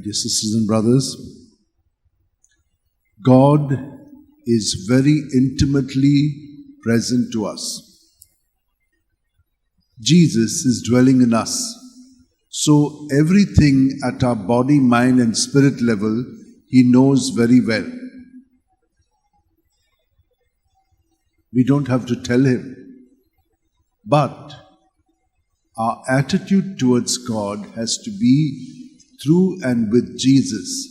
dear sisters and brothers, God is very intimately present to us. Jesus is dwelling in us. So everything at our body, mind and spirit level, He knows very well. We don't have to tell Him. But our attitude towards God has to be through and with Jesus.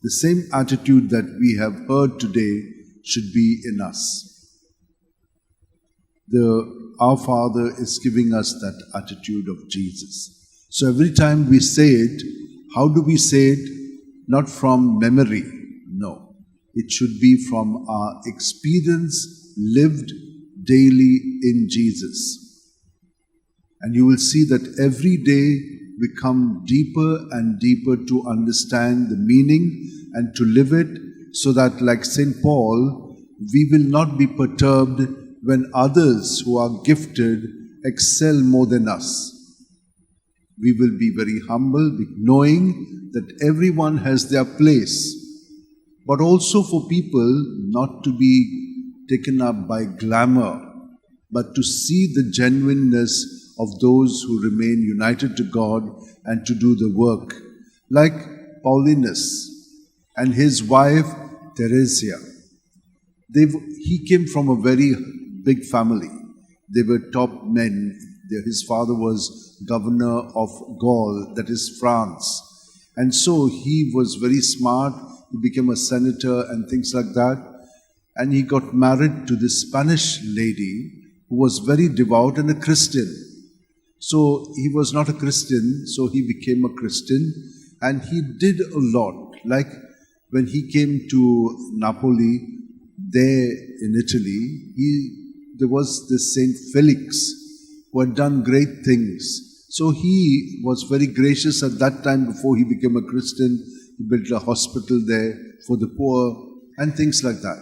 The same attitude that we have heard today should be in us. Our Father is giving us that attitude of Jesus. So every time we say it, how do we say it? Not from memory, no. It should be from our experience lived daily in Jesus. And you will see that every day we come deeper and deeper to understand the meaning and to live it, so that, like St. Paul, we will not be perturbed when others who are gifted excel more than us. We will be very humble, knowing that everyone has their place, but also for people not to be taken up by glamour, but to see the genuineness of those who remain united to God and to do the work, like Paulinus and his wife Theresia. He came from a very big family. They were top men. His father was governor of Gaul, that is France. And so he was very smart. He became a senator and things like that. And he got married to this Spanish lady who was very devout and a Christian. So he was not a Christian, so he became a Christian. And he did a lot. Like when he came to Napoli, there in Italy, there was this Saint Felix who had done great things. So he was very gracious at that time before he became a Christian. He built a hospital there for the poor and things like that.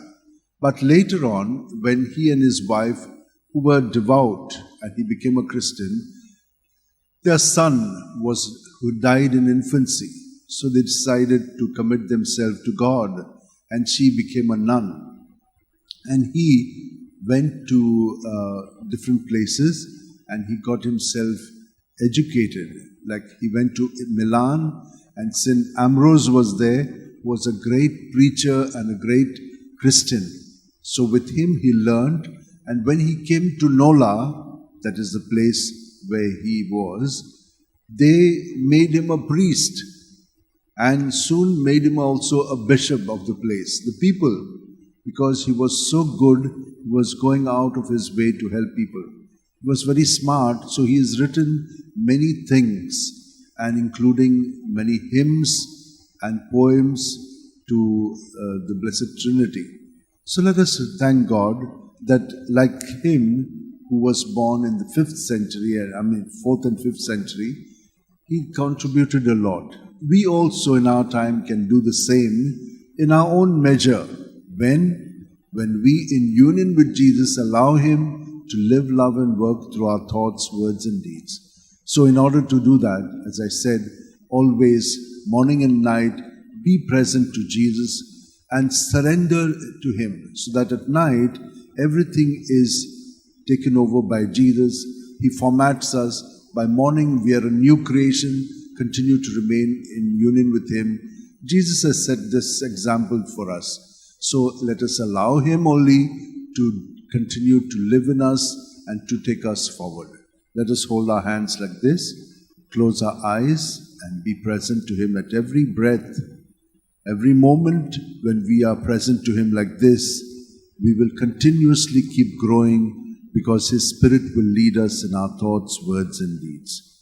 But later on, when he and his wife, who were devout, and he became a Christian, their son who died in infancy. So they decided to commit themselves to God, and she became a nun. And he went to different places and he got himself educated. Like he went to Milan, and St. Ambrose was there, who was a great preacher and a great Christian. So with him he learned, and when he came to Nola, that is the place where he was, they made him a priest and soon made him also a bishop of the place. The people, because he was so good, he was going out of his way to help people. He was very smart, so he has written many things, and including many hymns and poems to the Blessed Trinity. So let us thank God that, like him, who was born in the 5th century, 4th and 5th century, he contributed a lot. We also in our time can do the same in our own measure, when we, in union with Jesus, allow Him to live, love and work through our thoughts, words and deeds. So in order to do that, as I said, always, morning and night, be present to Jesus and surrender to Him, so that at night, everything is taken over by Jesus. He formats us. By morning, we are a new creation, continue to remain in union with Him. Jesus has set this example for us. So let us allow Him only to continue to live in us and to take us forward. Let us hold our hands like this, close our eyes and be present to Him at every breath. Every moment when we are present to Him like this, we will continuously keep growing, because His Spirit will lead us in our thoughts, words and deeds.